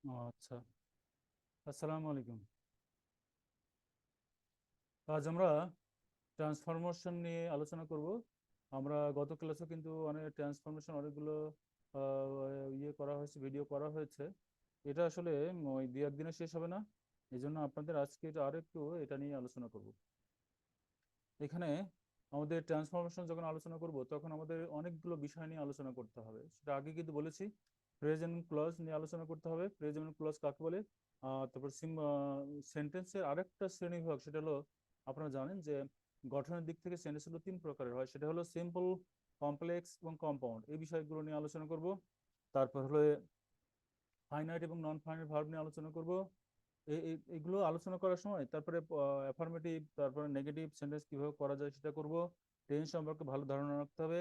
আচ্ছা, আসসালামু আলাইকুম। আজ আমরা ট্রান্সফরমেশন নিয়ে আলোচনা করব। আমরা গত ক্লাসে কিন্তু অনেক ট্রান্সফরমেশন অনেকগুলো করা হয়েছে, ভিডিও করা হয়েছে। এটা আসলে ওই দু একদিনে শেষ হবে না। এই জন্য আপনাদের আজকে এটা আরেকটু এটা নিয়ে আলোচনা করব। এখানে আমাদের ট্রান্সফরমেশন যখন আলোচনা করব তখন আমাদের অনেকগুলো বিষয় নিয়ে আলোচনা করতে হবে, সেটা আগে কিন্তু বলেছি। ফ্রেজ এন্ড ক্লজ নিয়ে আলোচনা করতে হবে, ফ্রেজ এন্ড ক্লজ কাকে বলে। তারপর সেন্টেন্সের আরেকটা শ্রেণীবিভাগ, সেটা হলো আপনারা জানেন যে গঠনের দিক থেকে সেন্টেন্স হলো তিন প্রকারের হয়, সেটা হলো সিম্পল, কমপ্লেক্স এবং কম্পাউন্ড। এই বিষয়গুলো নিয়ে আলোচনা করব। তারপর হলো ফাইনাইট এবং নন ফাইনাইট ভার্ব নিয়ে আলোচনা করব। এগুলো আলোচনা করার সময় তারপরে অ্যাফার্মেটিভ, তারপরে নেগেটিভ সেন্টেন্স কিভাবে করা যায় সেটা করব। টেন্স সম্পর্কে ভালো ধারণা রাখতে হবে।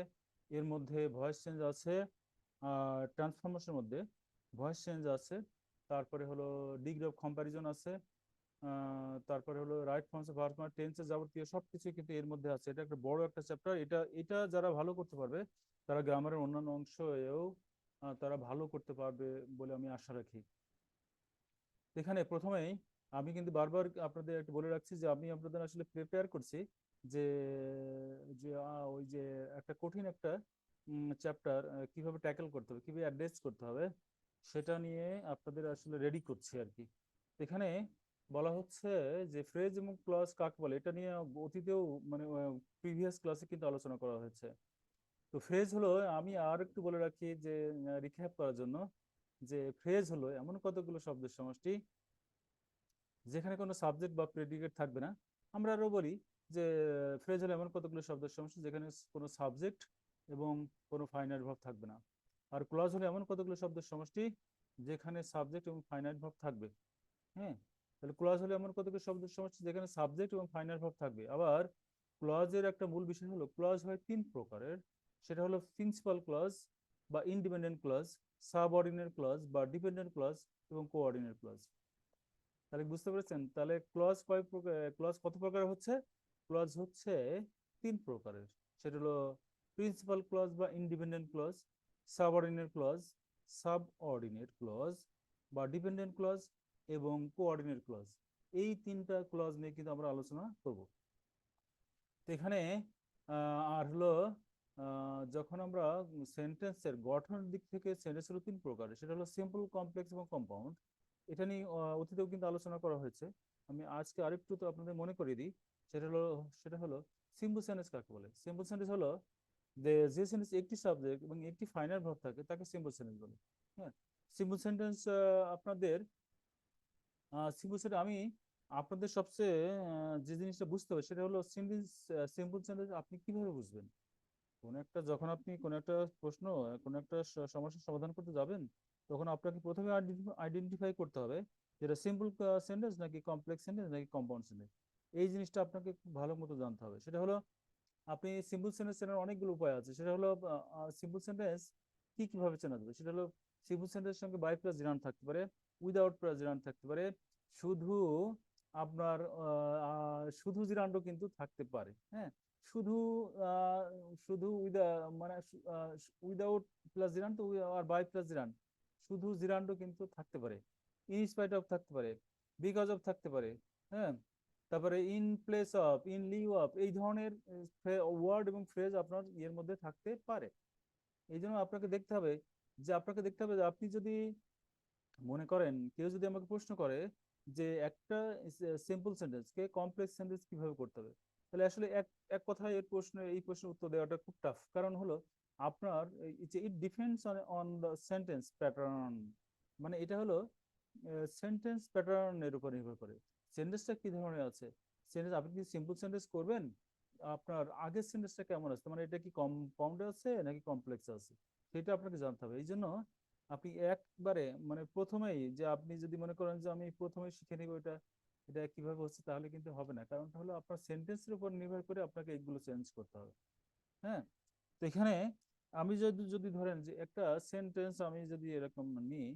এর মধ্যে ভয়েস চেঞ্জ আছে, ট্রান্সফরমেশনের মধ্যে ভয়েস চেঞ্জ আছে। তারপরে হলো ডিগ্রি অফ কম্প্যারিজন আছে। তারপরে হলো রাইট ফর্মস অফ ভার্ব, টেন্সের যাবতীয় সবকিছু কিন্তু এর মধ্যে আছে। এটা একটা বড় একটা চ্যাপ্টার। এটা এটা যারা ভালো করতে পারবে তারা গ্রামারের অন্যান্য অংশ এও তারা ভালো করতে পারবে বলে আমি আশা রাখি। এখানে প্রথমেই আমি কিন্তু বারবার আপনাদের একটু বলে রাখছি যে আমি আপনাদের আসলে প্রিপেয়ার করছি যে যে ওই যে একটা কঠিন একটা চ্যাপ্টার কিভাবে ট্যাকেল করতে হবে, কিভাবে অ্যাড্রেস করতে হবে, সেটা নিয়ে আপনাদের আসলে রেডি করছি আর কি। এখানে বলা হচ্ছে যে ফ্রেজ এবং ক্লজ কাকে বলে, এটা নিয়ে অতীতেও মানে প্রিভিয়াস ক্লাসে কিন্তু আলোচনা করা হয়েছে। তো ফ্রেজ হলো, আমি আর একটু বলে রাখি যে রিক্যাপ করার জন্য, যে ফ্রেজ হলো এমন কতগুলো শব্দের সমষ্টি যেখানে কোনো সাবজেক্ট বা প্রেডিকেট থাকবে না। আমরা আরো বলি যে ফ্রেজ হলো এমন কতগুলো শব্দের সমষ্টি যেখানে কোনো সাবজেক্ট এবং কোনো ফাইনাইট ভার্ব থাকবে না। আর ক্লজ হলো এমন কতগুলো শব্দের সমষ্টি যেখানে সাবজেক্ট এবং ফাইনাইট ভার্ব থাকবে। হ্যাঁ, তাহলে ক্লজ হলো এমন কতগুলো শব্দের সমষ্টি যেখানে সাবজেক্ট এবং ফাইনাইট ভার্ব থাকবে। আবার ক্লজের একটা মূল বিষয় হলো ক্লজ হয় তিন প্রকারের, সেটা হলো প্রিন্সিপাল ক্লজ বা ইন্ডিপেন্ডেন্ট ক্লজ, সাবঅর্ডিনেট ক্লজ বা ডিপেন্ডেন্ট ক্লজ এবং কোঅর্ডিনেট ক্লজ। তাহলে বুঝতে পেরেছেন, তাহলে ক্লজ কয় প্রকার, ক্লজ কত প্রকার হচ্ছে? ক্লজ হচ্ছে তিন প্রকারের, সেটা হলো প্রিন্সিপাল ক্লজ বা independent clause, subordinate clause, subordinate clause বা ডিপেন্ডেন্ট ক্লজ এবং কোঅর্ডিনেট ক্লজ। এই তিনটা ক্লজ নিয়ে কিন্তু আমরা আলোচনা করব। তো এখানে আর হলো যখন আমরা সেন্টেন্সের গঠনের দিক থেকে সেন্টেন্স হলো তিন প্রকার, সেটা হলো সিম্পল, কমপ্লেক্স এবং কম্পাউন্ড। এটা নিয়ে অতীতেও কিন্তু আলোচনা করা হয়েছে। আমি আজকে আরেকটু তো আপনাদের মনে করিয়ে দিই। সেটা হলো সিম্পল সেন্টেন্স কাকে বলে। সিম্পল সেন্টেন্স হলো যে সেন্টেন্স একটি সাবজেক্ট এবং একটি ফাইনাল ভার্ব থাকে তাকে সিম্পল সেন্টেন্স বলে। হ্যাঁ, সিম্পল সেন্টেন্স আপনাদের সিম্পল সেন্টেন্স আমি আপনাদের সবচেয়ে যে জিনিসটা বুঝতে হবে সেটা হলো সেন্টেন্স। সিম্পল সেন্টেন্স আপনি কিভাবে বুঝবেন? যখন আপনি কোনো একটা প্রশ্ন, কোনো একটা সমস্যার সমাধান করতে যাবেন, তখন আপনাকে প্রথমে আইডেন্টিফাই করতে হবে যেটা সিম্পল সেন্টেন্স নাকি কমপ্লেক্স সেন্টেন্স নাকি কম্পাউন্ড সেন্টেন্স। এই জিনিসটা আপনাকে খুব ভালো মতো জানতে হবে। সেটা হলো আপনি সিম্পল সেন্টেন্স চেনার অনেকগুলো উপায় আছে। সেটা হলো সিম্পল সেন্টেন্স কিভাবে চেনা যাবে, সেটা হলো সিম্পল সেন্টেন্সের সঙ্গে বাই প্লাস জিরান থাকতে পারে, উইদাউট প্লাস জিরান থাকতে পারে, শুধু আপনার শুধু জিরান্ডও কিন্তু থাকতে পারে। হ্যাঁ, শুধু আহ, শুধু মানে উইদাউট প্লাস জিরান তো আর বাই প্লাস জিরান, শুধু জিরান্ডও কিন্তু থাকতে পারে, ইনস্পাইট অফ থাকতে পারে, বিকজ অফ থাকতে পারে। হ্যাঁ, তারপরে in place of, in Liu of, এই ধরনের ওয়ার্ড এবং ফ্রেজ আপনার ইয়ের মধ্যে থাকতে পারে। এই জন্য আপনাকে দেখতে হবে যে আপনি যদি মনে করেন, কেউ যদি আমাকে প্রশ্ন করে যে একটা সিম্পল সেন্টেন্স কে কমপ্লেক্স সেন্টেন্স কিভাবে করতে হবে, তাহলে আসলে এক এক কথায় এই প্রশ্নের উত্তর দেওয়াটা খুব টাফ। কারণ হলো আপনার it depends on the sentence pattern. মানে এটা হলো সেন্টেন্স প্যাটার্নের উপর নির্ভর করে সেন্টেন্সটা কি ধরনের আছে। সেন্টেন্স আপনি কি সিম্পল সেন্টেন্স করবেন, আপনার আগের সেন্টেন্সটা কেমন আছে, মানে এটা কি কম্পাউন্ডে আছে নাকি কমপ্লেক্স আছে, সেটা আপনাকে জানতে হবে। এই জন্য আপনি একবারে মানে প্রথমেই যে আপনি যদি মনে করেন যে আমি প্রথমে শিখে নিব এটা এটা কিভাবে হচ্ছে, তাহলে কিন্তু হবে না। কারণটা হলো আপনার সেন্টেন্সের উপর নির্ভর করে আপনাকে এগুলো চেঞ্জ করতে হবে। হ্যাঁ, তো এখানে আমি যদি যদি ধরেন যে একটা সেন্টেন্স আমি যদি এরকম নিই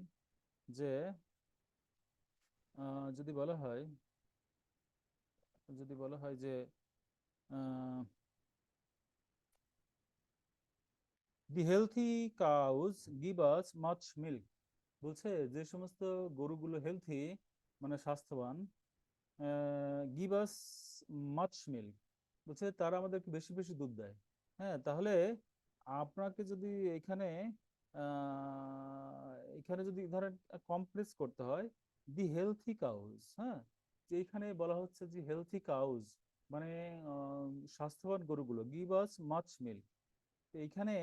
যে যদি বলা হয়, যে the healthy cows give us much milk. বলছে যে সমস্ত গরুগুলো হেলথি, মানে স্বাস্থ্যবান, গিভ আস মাচ মিল্ক, বলছে তারা আমাদেরকে বেশি বেশি দুধ দেয়। হ্যাঁ, তাহলে আপনাকে যদি এখানে এখানে যদি ধরেন কমপ্লেক্স করতে হয়, দি হেলথি কাউজ, হ্যাঁ, যে এখানে বলা হচ্ছে যে হেলথি কাউজ মানে স্বাস্থ্যবান গরুগুলো গিভ আস মাচ মিল্ক। এইখানে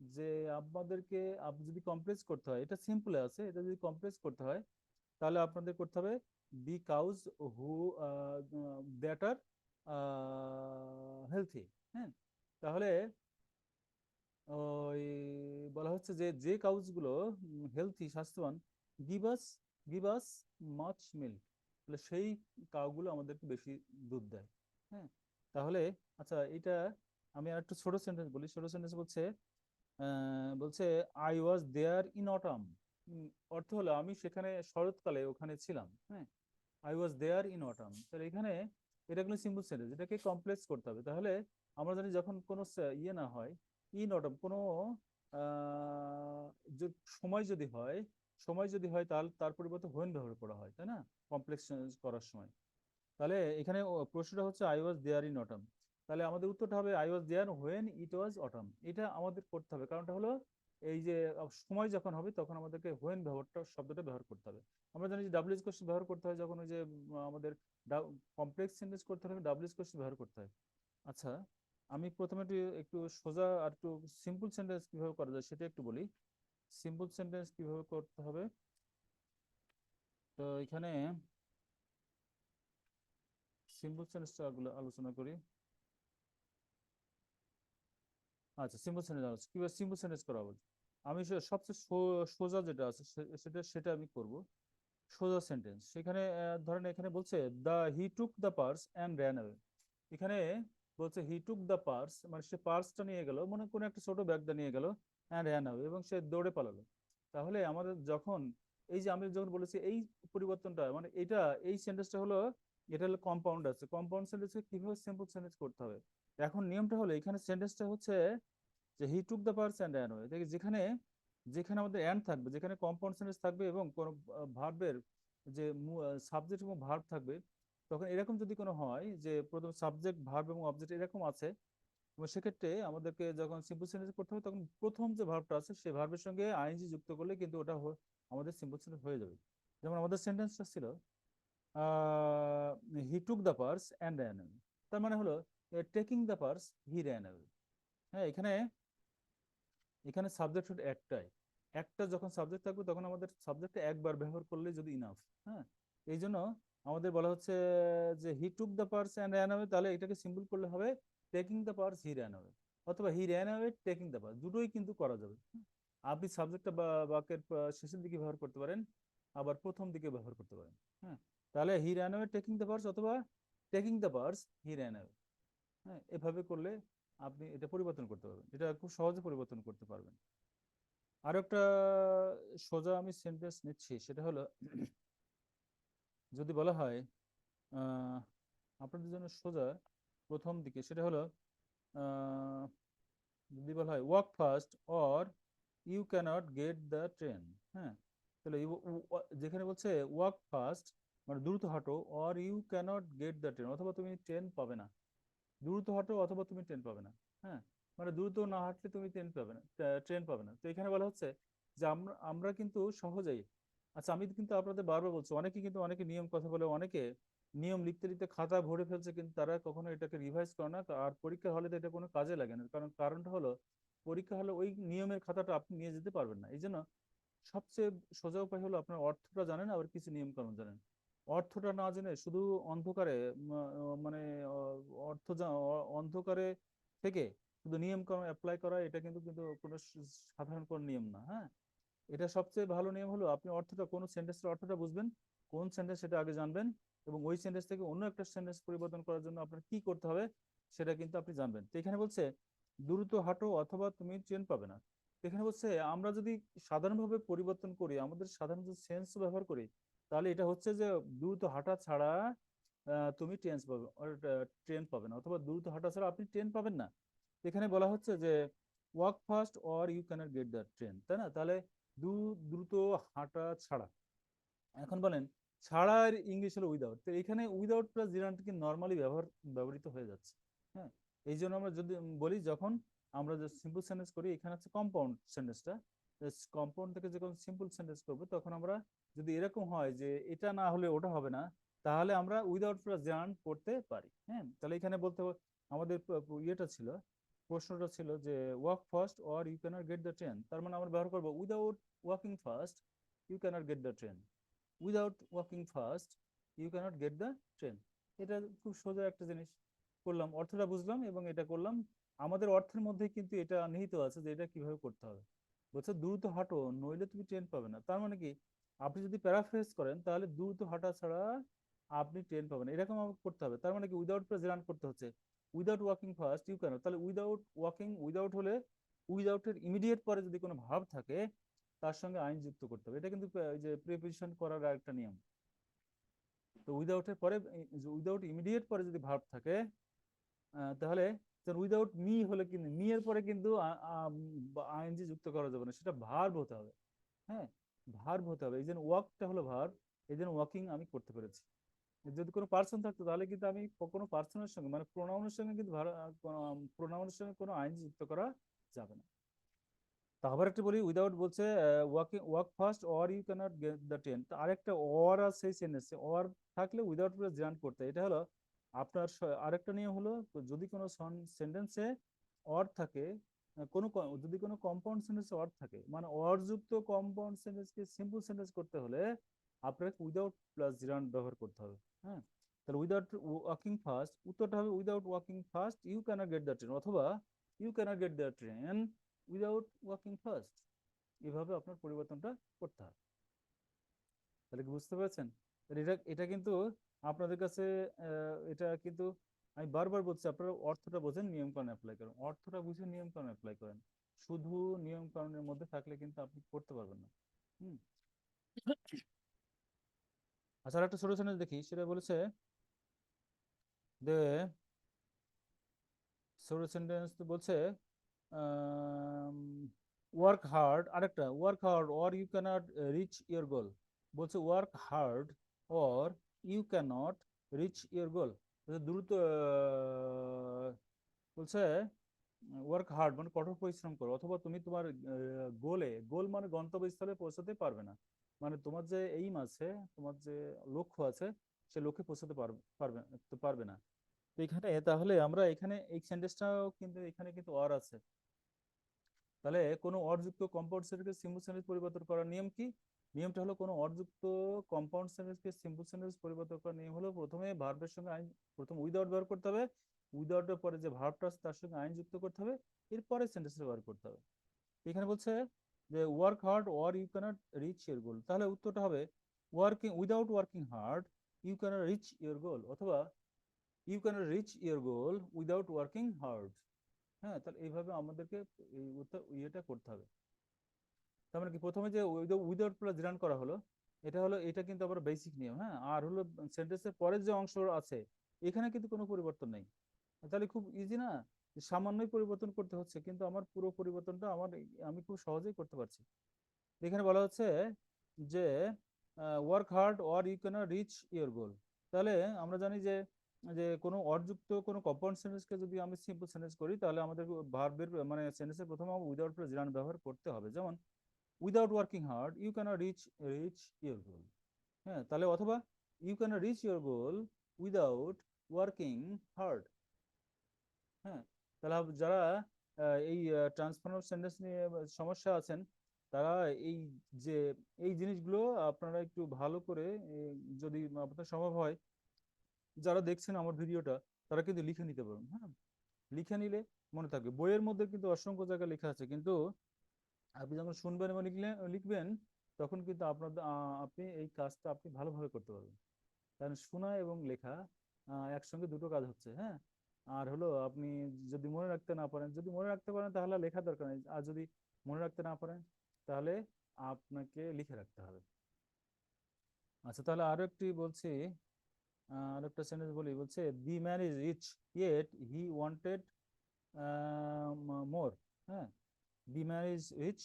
যে আপনাদেরকে যদি কমপ্লেক্স করতে হয়, এটা সিম্পল আছে, এটা যদি কমপ্লেক্স করতে হয় তাহলে আপনাদের করতে হবে the cows who that are healthy. হ্যাঁ, তাহলে ওই বলা হচ্ছে যে যে কাউজ গুলো হেলথি স্বাস্থ্যবান, give us give us much milk, তাহলে সেই কাউগুলো আমাদেরকে বেশি দুধ দেয়। হ্যাঁ, তাহলে আচ্ছা এটা আমি আর একটু ছোট সেন্টেন্স বলি। ছোট সেন্টেন্স বলছে I was there in autumn. অর্থ হলো আমি সেখানে শরৎকালে ওখানে ছিলাম। হ্যাঁ, I was there in autumn, তাহলে এখানে এটা কোনো সিম্পল সেন্টেন্স, এটাকে কমপ্লেক্স করতে হবে। তাহলে আমরা জানি যখন কোনো ইয়ে না হয়, ইন অটাম কোনো আহ, সময় যদি হয়, তাহলে তার পরিবর্তে হোয়েন ব্যবহার করা হয়, তাই না, কমপ্লেক্স করার সময়। তাহলে এখানে প্রশ্নটা হচ্ছে I was there in autumn, তাহলে আমাদের উত্তরটা হবে I was there when it was autumn. এটা আমাদের করতে হবে, কারণটা হলো এই যে সময় যখন হবে তখন আমাদেরকে হোয়েন শব্দটা ব্যবহার করতে হবে। আমরা জানি যে ডাব্লিউএস কোশ্চেন ব্যবহার করতে হয় যখন ওই যে আমাদের কমপ্লেক্স সেন্টেন্স করতে হবে, ডাব্লিউএস কোশ্চেন ব্যবহার করতে হয়। আচ্ছা, আমি প্রথমে একটু একটু সোজা আর একটু সিম্পল সেন্টেন্স কিভাবে করা যায় সেটা একটু বলি। সিম্পল সেন্টেন্স কিভাবে করতে হবে, তো এখানে সিম্পল সেন্টেন্সটা আলোচনা করি। আচ্ছা, সিম্পল সেন্টেন্স কিভাবে সিম্পল সেন্টেন্স করা হবে, আমি সবচেয়ে সোজা যেটা আছে সেটা আমি করব। সোজা সেন্টেন্স সেখানে ধরেন এখানে বলছে he took the purse and ran away. এখানে বলছে হি টুক দ্য পার্স, মানে সে পার্সটা নিয়ে গেল, মানে কোনো একটা ছোট ব্যাগটা নিয়ে গেল, অ্যান্ড র্যান অ্যাওয়ে, এবং সে দৌড়ে পালালো। তাহলে আমাদের যখন এই যে আমি যখন বলেছি এই পরিবর্তনটা, মানে এই সেন্টেন্সটা হলো, এটা হলো কম্পাউন্ড আছে, কম্পাউন্ড সেন্টেন্সকে কিভাবে সিম্পল সেন্টেন্স করতে হবে। এখন নিয়মটা হলো এখানে সেন্টেন্সটা হচ্ছে যে he took the purse and ran away, যেখানে যেখানে আমাদের অ্যান্ড থাকবে, যেখানে কম্পাউন্ড সেন্টেন্স থাকবে এবং কোনো ভার্বের যে সাবজেক্ট এবং ভার্ব থাকবে, তখন এরকম যদি কোনো হয় যে প্রথম সাবজেক্ট ভার্ব এবং অবজেক্ট এরকম আছে, এবং সেক্ষেত্রে আমাদেরকে যখন সিম্পল সেন্টেন্স করতে হবে তখন প্রথম যে ভার্বটা আছে সেই ভার্বের সঙ্গে আইএনজি যুক্ত করলে কিন্তু ওটা আমাদের সিম্পল সেন্টেন্স হয়ে যাবে। যেমন আমাদের সেন্টেন্সটা ছিল he took the purse and ran away, তার মানে হলো taking the purse he ran away. হ্যাঁ, এখানে এখানে সাবজেক্ট শুধু একটাই, একটা যখন সাবজেক্ট থাকবে তখন আমাদের সাবজেক্টটা একবার ব্যবহার করলে যদি ইনাফ। হ্যাঁ, এই জন্য আমাদের বলা হচ্ছে যে he took the purse and ran away, তাহলে এটাকে সিম্পল করলে হবে taking the purse he ran away, অথবা he ran away taking the purse, দুটোই কিন্তু করা যাবে। আপনি সাবজেক্টটা বা বাক্যের শেষের দিকে ব্যবহার করতে পারেন, আবার প্রথম দিকে ব্যবহার করতে পারেন। হ্যাঁ, তাহলে he ran away taking the purse, অথবা taking the purse he ran away. হ্যাঁ, এভাবে করলে আপনি এটা পরিবর্তন করতে পারবেন, এটা খুব সহজে পরিবর্তন করতে পারবেন। আরো একটা সোজা আমি সেন্টেন্স নিচ্ছি, সেটা হলো যদি বলা হয় আহ, আপনাদের জন্য সোজা প্রথম দিকে, সেটা হলো আহ, যদি বলা হয় walk fast or you cannot get the train. হ্যাঁ, তাহলে যেখানে বলছে ওয়াক ফাস্ট মানে দ্রুত হাঁটো, or you cannot get the train, অথবা তুমি ট্রেন পাবে না, দ্রুত হাঁটো অথবা তুমি ট্রেন পাবে না। হ্যাঁ, মানে দ্রুত না হাঁটলে তুমি ট্রেন পাবে না। তো এখানে বলা হচ্ছে যে আমরা আমরা কিন্তু সহজেই, আচ্ছা আমি কিন্তু আপনাদের বারবার বলছি, অনেকে কিন্তু অনেকে নিয়ম কথা বলে, অনেকে নিয়ম লিখতে লিখতে খাতা ভরে ফেলছে, কিন্তু তারা কখনো এটাকে রিভাইজ করে না, আর পরীক্ষার হলে তো এটা কোনো কাজে লাগে না। কারণটা হলো পরীক্ষা হলে ওই নিয়মের খাতাটা আপনি নিয়ে যেতে পারবেন না। এই জন্য সবচেয়ে সোজা উপায় হলো আপনার অর্থটা জানেন, আবার কিছু নিয়ম কানুন জানেন। অর্থটা না জেনে শুধু অন্ধকারে মানে অন্ধকারে থেকে শুধু নিয়ম কানুন অ্যাপ্লাই করা, এটা কিন্তু কিন্তু কোনো সাধারণ কোনো নিয়ম না। হ্যাঁ, এটা সবচেয়ে ভালো নিয়ম হলো আপনি অর্থটা, কোন সেন্টেন্সের অর্থটা বুঝবেন, কোন সেন্টেন্স সেটা আগে জানবেন, এবং ওই সেন্টেন্স থেকে অন্য একটা সেন্টেন্স পরিবর্তন করার জন্য আপনার কি করতে হবে সেটা কিন্তু আপনি জানবেন। তো এখানে বলছে দ্রুত হাঁটো অথবা তুমি ট্রেন পাবে না। তো এখানে বলছে আমরা যদি সাধারণভাবে পরিবর্তন করি, আমাদের সাধারণ যদি সেন্স ব্যবহার করি, তাহলে এটা হচ্ছে যে দ্রুত হাঁটা ছাড়া তুমি ট্রেন পাবে না, অথবা দ্রুত হাঁটা ছাড়া আপনি ট্রেন পাবেন না। এখানে বলা হচ্ছে যে walk fast or you cannot get the train, তাই না? তাহলে দ্রুত হাঁটা ছাড়া। এখন বলেন ছাড়ার ইংলিশ হলো উইদাউট, তো এখানে উইদাউট প্লাস জিরান্ট কি নর্মালি ব্যবহৃত হয়ে যাচ্ছে। হ্যাঁ, এই জন্য আমরা যদি বলি, যখন আমরা যে সিম্পল সেন্টেন্স করি, এখানে হচ্ছে কম্পাউন্ড সেন্টেন্সটা, কম্পাউন্ড থেকে যখন সিম্পল সেন্টেন্স করবো, তখন আমরা যদি এরকম হয় যে এটা না হলে ওটা হবে না, তাহলে আমরা উইদাউট প্লাস জিরান্ট করতে পারি। হ্যাঁ, তাহলে এখানে বলতে হবে, আমাদের ইয়েটা ছিল, প্রশ্নটা ছিল যে walk first or you cannot get the train, তার মানে আমরা ব্যবহার করবো without walking first you cannot get the train, without walking first you cannot get the train. এটা খুব সোজা একটা জিনিস করলাম, অর্থটা বুঝলাম এবং এটা করলাম। আমাদের অর্থের মধ্যে কিন্তু এটা নিহিত আছে যে এটা কিভাবে করতে হবে। বলছে দ্রুত হাঁটো নইলে তুমি ট্রেন পাবে না, তার মানে কি, আপনি যদি প্যারাফ্রেজ করেন তাহলে দ্রুত হাঁটা ছাড়া আপনি ট্রেন পাবেন, এরকম আমাকে করতে হবে। তার মানে কি, উইদাউট প্লাস রান করতে হচ্ছে, without walking first you can't, তাহলে উইদাউট ওয়াকিং, উইদাউট হলে উইদাউটের ইমিডিয়েট পরে যদি কোনো ভাব থাকে তার সঙ্গে আইন যুক্ত করতে হবে। এটা কিন্তু ওই যে প্রিপোজিশন করার একটা নিয়ম। তো উইদাউটের পরে, উইদাউট ইমিডিয়েট পরে যদি ভার্ব থাকে, তাহলে উইদাউট মি হলে কিন্তু মি এর পরে কিন্তু আইএনজি যুক্ত করা যাবে না, সেটা ভার্ব হতে হবে। হ্যাঁ, ভার্ব হতে হবে। এই জন্য ওয়াকটা হলো ভার্ব, এই জন্য ওয়াকিং আমি করতে পেরেছি। যদি কোনো পার্সন থাকতো তাহলে কিন্তু আমি কোনো পার্সনের সঙ্গে মানে প্রোনাউনের সঙ্গে কিন্তু প্রোনাউনের সঙ্গে কোনো আইনজি যুক্ত করা যাবে না। তো আবার একটা বলি, উইদাউট বলছে walk first or you cannot get the train, তো আরেকটা অর আছে সেই সেন্টেন্সে, অর থাকলে উইদাউট প্লাস জান করতে, এটা হলো আপনার আরেকটা নিয়ম হলো, যদি কোনো সেন্টেন্সে অর থাকে, যদি কোনো কম্পাউন্ড সেন্টেন্সে অর থাকে, মানে অর যুক্ত কম্পাউন্ড সেন্টেন্সকে সিম্পল সেন্টেন্স করতে হলে আপনাকে উইদাউট প্লাস জিরান ব্যবহার করতে হবে। হ্যাঁ, তাহলে উইদাউট ওয়াকিং ফার্স্ট, উত্তরটা হবে without walking first you cannot get the train, অথবা you cannot get the train without walking first. এভাবে আপনার পরিবর্তনটা করতে হবে। তাহলে কি বুঝতে পেরেছেন? এটা এটা কিন্তু আপনাদের কাছে এটা কিন্তু আমি বারবার বলছি, আপনারা অর্থটা বোঝেন, নিয়ম কানুন অ্যাপ্লাই করেন, অর্থটা বুঝে নিয়ম কানুন অ্যাপ্লাই করেন। শুধু নিয়ম কানুনের মধ্যে থাকলে কিন্তু আপনি করতে পারবেন না। হুম। আচ্ছা, আর একটা সলিউশন দেখি, সেটা বলেছে যে সেন্টেন্স বলছে ওয়ার্ক হার্ড, আরেকটা work hard or you cannot reach your goal. বলছে work hard or you cannot reach your goal, দ্রুত বলছে ওয়ার্ক হার্ড মানে কঠোর পরিশ্রম করো, অথবা তুমি তোমার গোল মানে গন্তব্যস্থলে পৌঁছাতে পারবে না, মানে তোমার যে এইম আছে, তোমার যে লক্ষ্য আছে, সে লক্ষ্যে পৌঁছাতে পারবে না। তো এখানে তাহলে আমরা এখানে এই সেন্টেন্সটাও কিন্তু এখানে কিন্তু অর আছে, তাহলে কোনো অযুক্ত কম্পাউন্ড সেন্টেন্সকে সিম্পল সেন্টেন্স পরিবর্তন করার নিয়ম কি? নিয়মটা হলো, কোনো অযুক্ত কম্পাউন্ড সেন্টেন্সকে সিম্পল সেন্টেন্স পরিবর্তন করার নিয়ম হলো, প্রথমে ভার্বের সঙ্গে আইন, প্রথম উইদাউট ব্যবহার করতে হবে, উইদাউটের পরে যে ভার্বটা আছে তার সঙ্গে আইন যুক্ত করতে হবে, এরপরে সেন্টেন্স ব্যবহার করতে হবে। এখানে বলছে যে work hard or you cannot reach your goal, তাহলে উত্তরটা হবে working, without working hard you cannot reach your goal, অথবা you cannot reach your goal without working hard. হ্যাঁ, তাহলে এইভাবে আমাদেরকে এই ইয়েটা করতে হবে। তার মানে কি, প্রথমে যে উইদাউট প্লাস রান করা হলো, এটা হলো, এটা কিন্তু আবার বেসিক নিয়ম। হ্যাঁ, আর হলো সেন্টেন্সের পরের যে অংশ আছে, এখানে কিন্তু কোনো পরিবর্তন নেই। তাহলে খুব ইজি না, সামান্যই পরিবর্তন করতে হচ্ছে, কিন্তু আমার পুরো পরিবর্তনটা আমি খুব সহজেই করতে পারছি। এখানে বলা হচ্ছে যে work hard or you can reach your goal, তাহলে আমরা জানি যে যে কোনো অযুক্ত কোনো কম্পাউন্ড সেন্টেন্সকে যদি আমি সিম্পল সেন্টেন্স করি, তাহলে আমাদের ভার্বের মানে সেন্টেন্সের প্রথমে উইদাউট প্লাস জিরান ব্যবহার করতে হবে, যেমন without working hard you can reach your goal. হ্যাঁ, তাহলে অথবা you can reach your goal without working hard. হ্যাঁ, তাহলে যারা এই ট্রান্সফর্মার সেন্টেন্স নিয়ে সমস্যা আছেন, তারা এই যে এই জিনিসগুলো আপনারা একটু ভালো করে যদি আপনার সম্ভব হয়, যারা দেখছেন আমার ভিডিওটা, তারা কিন্তু লিখে নিতে পারেন। হ্যাঁ, লিখে নিলে মনে থাকবে, বইয়ের মধ্যে কিন্তু অসংখ্য জায়গায় লেখা আছে, কিন্তু আপনি যখন শুনবেন এবং লিখবেন, তখন কিন্তু আপনি এই কাজটা আপনি ভালোভাবে করতে পারবেন। কারণ শোনা এবং লেখা একসঙ্গে দুটো কাজ হচ্ছে। হ্যাঁ, আর হলো আপনি যদি মনে রাখতে না পারেন, যদি মনে রাখতে পারেন তাহলে লেখা দরকার নেই, আর যদি মনে রাখতে না পারেন তাহলে আপনাকে লিখে রাখতে হবে। আচ্ছা, তাহলে আরো একটি বলছি, আরো একটা সেন্টেন্স বলি, বলছে the man is rich yet he wanted more. হ্যাঁ, the man is rich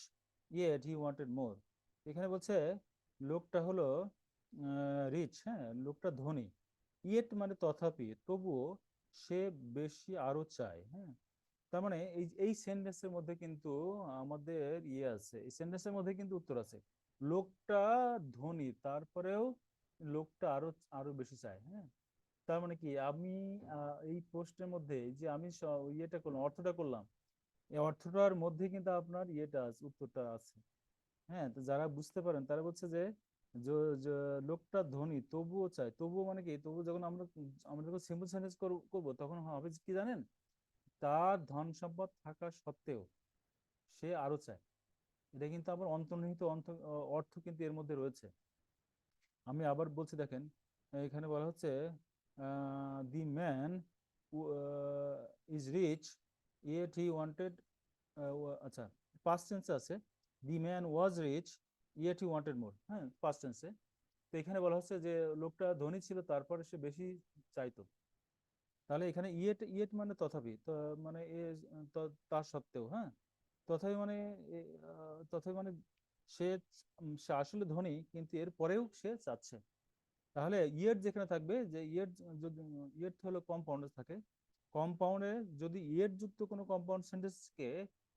yet he wanted more. এখানে বলছে লোকটা হলো রিচ, হ্যাঁ, লোকটা ধনী। ইয়েট মানে তথাপি, তবুও সে বেশি আরো চায়, হ্যাঁ। তার মানে এই সেন্টেন্সের মধ্যে কিন্তু আমাদের ইয়ে আছে, এই সেন্টেন্সের মধ্যে কিন্তু উত্তর আছে। লোকটা ধনী, তারপরেও লোকটা আরো আরো বেশি চায়, হ্যাঁ। তার মানে কি, আমি এই পোস্টের মধ্যে এই যে আমি ইয়েটা করলাম, অর্থটা করলাম, এই অর্থটার মধ্যে কিন্তু আপনার ইয়েটা আছে, উত্তরটা আছে। হ্যাঁ, তো যারা বুঝতে পারেন তারা বলছে যে লোকটা ধনী তবুও চায়, তবুও মানে কি, তবু যখন আমরা যখন সিম্পল সেন্টেন্স করবো তখন হবে কি জানেন, তার ধন সম্পদ থাকা সত্ত্বেও সে আরো চায়। এটা কিন্তু আবার অন্তর্নিহিত অর্থ কিন্তু এর মধ্যে রয়েছে। আমি আবার বলছি দেখেন, এখানে বলা হচ্ছে the man is rich yet he wanted, আচ্ছা, পাস্ট টেন্সে আছে, the man was rich yet he wanted more, হ্যাঁ, পাস্ট টেন্সে। তো এখানে বলা হচ্ছে যে লোকটা ধনী ছিল, তারপরে সে বেশি চাইতো। তাহলে এখানে ইয়েট ইয়েট মানে তথাপি, তো মানে তার সত্ত্বেও, হ্যাঁ, তথাপি মানে তথাপি মানে সে সে আসলে ধনী কিন্তু এর পরেও সে চাচ্ছে। তাহলে ইয়েট যেখানে থাকবে, যে ইয়েট, যদি ইয়েট হলো কম্পাউন্ডে থাকে, কম্পাউন্ডে যদি ইয়েট যুক্ত কোনো কম্পাউন্ড সেন্টেন্সকে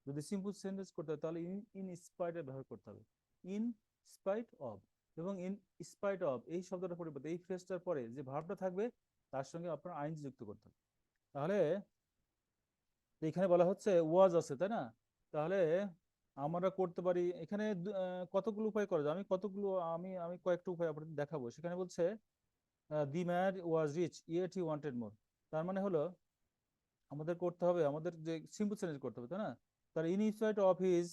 যদি সিম্পল সেন্টেন্স করতে হয় তাহলে ইন স্পাইট এর ব্যবহার করতে হবে। ইন স্পাইট অফ, এবং ইন স্পাইট অফ এই শব্দটা পরিবর্তে এই ফ্রেজটার পরে যে ভার্বটা থাকবে তার সঙ্গে আপনার আইনজি যুক্ত করতে হবে। তাহলে এখানে বলা হচ্ছে ওয়াজ আছে, তাই না? তাহলে আমরা করতে পারি এখানে কতগুলো উপায় করা যায়, আমি কতগুলো আমি আমি কয়েকটা উপায় আপনাদের দেখাবো। সেখানে বলছে the man was rich yet he wanted more. তার মানে হলো আমাদের করতে হবে, আমাদের যে সিম্পল সেন্টেন্স করতে হবে, তাই না? তার in spite of his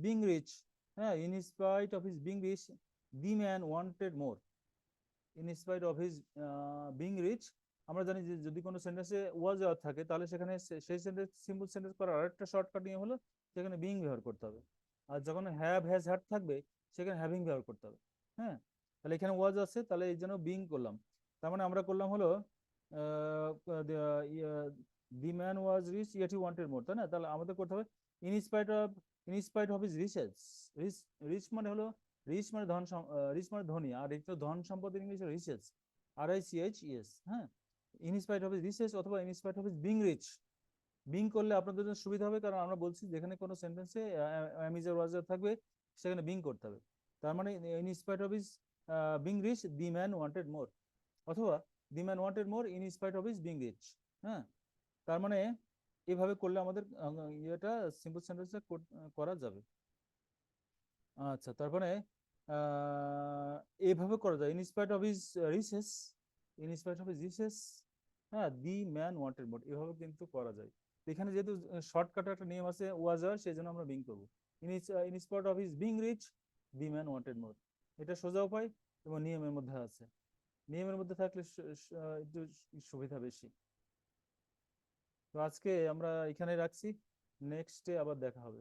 being rich, হ্যাঁ, in spite of his being rich the man wanted more. In spite of his being rich, আমরা জানি যে যদি কোনো সেন্টেন্সে ওয়াজ দেওয়া থাকে তাহলে সেখানে সেই সেন্টেন্স সিম্পল সেন্টেন্স করার আরেকটা শর্টকাট নিয়ে হলো সেখানে বিং ব্যবহার করতে হবে। আর যখন হ্যাভ হ্যাজ হ্যাড থাকবে সেখানে হ্যাভিং ব্যবহার করতে হবে, হ্যাঁ। তাহলে এখানে ওয়াজ আছে, তাহলে এই জন্য বিং করলাম। তার মানে আমরা করলাম হলো the man was rich yet he wanted more, তাই না? তাহলে আমাদের করতে হবে in spite of, in spite of his riches. Rich, rich মানে হলো, রিচ মানে রিচ মানে ধনী, আর এই তো ধন সম্পদের ইংলিশ রিচেস, RICHES, হ্যাঁ। In spite of his riches অথবা in spite of his being rich. Being করলে আপনাদের জন্য সুবিধা হবে, কারণ আমরা বলছি যেখানে কোনো সেন্টেন্সে অ্যামিজার ওয়াজার থাকবে সেখানে বিং করতে হবে। তার মানে in spite of his being rich the man wanted more, অথবা the man wanted more in spite of his being rich, হ্যাঁ। তার মানে এভাবে করলে আমাদের ইয়েটা সিম্পল সেন্টেন্সে করা যাবে। আচ্ছা, তারপরে আহ এইভাবে করা যায়, in spite of his riches, in spite of his riches, হ্যাঁ, দি ম্যান ওয়ান্টেড মোর, এভাবে কিন্তু করা যায়। তো এখানে যেহেতু শর্টকাট একটা নিয়ম আছে ওয়াজার, সেই জন্য আমরা বিং করবো। In spite of his being rich the man wanted more, এটা সোজা উপায় এবং নিয়মের মধ্যে আছে। নিয়মের মধ্যে থাকলে একটু সুবিধা বেশি। তো আজকে আমরা এখানে রাখছি, নেক্সটে আবার দেখা হবে।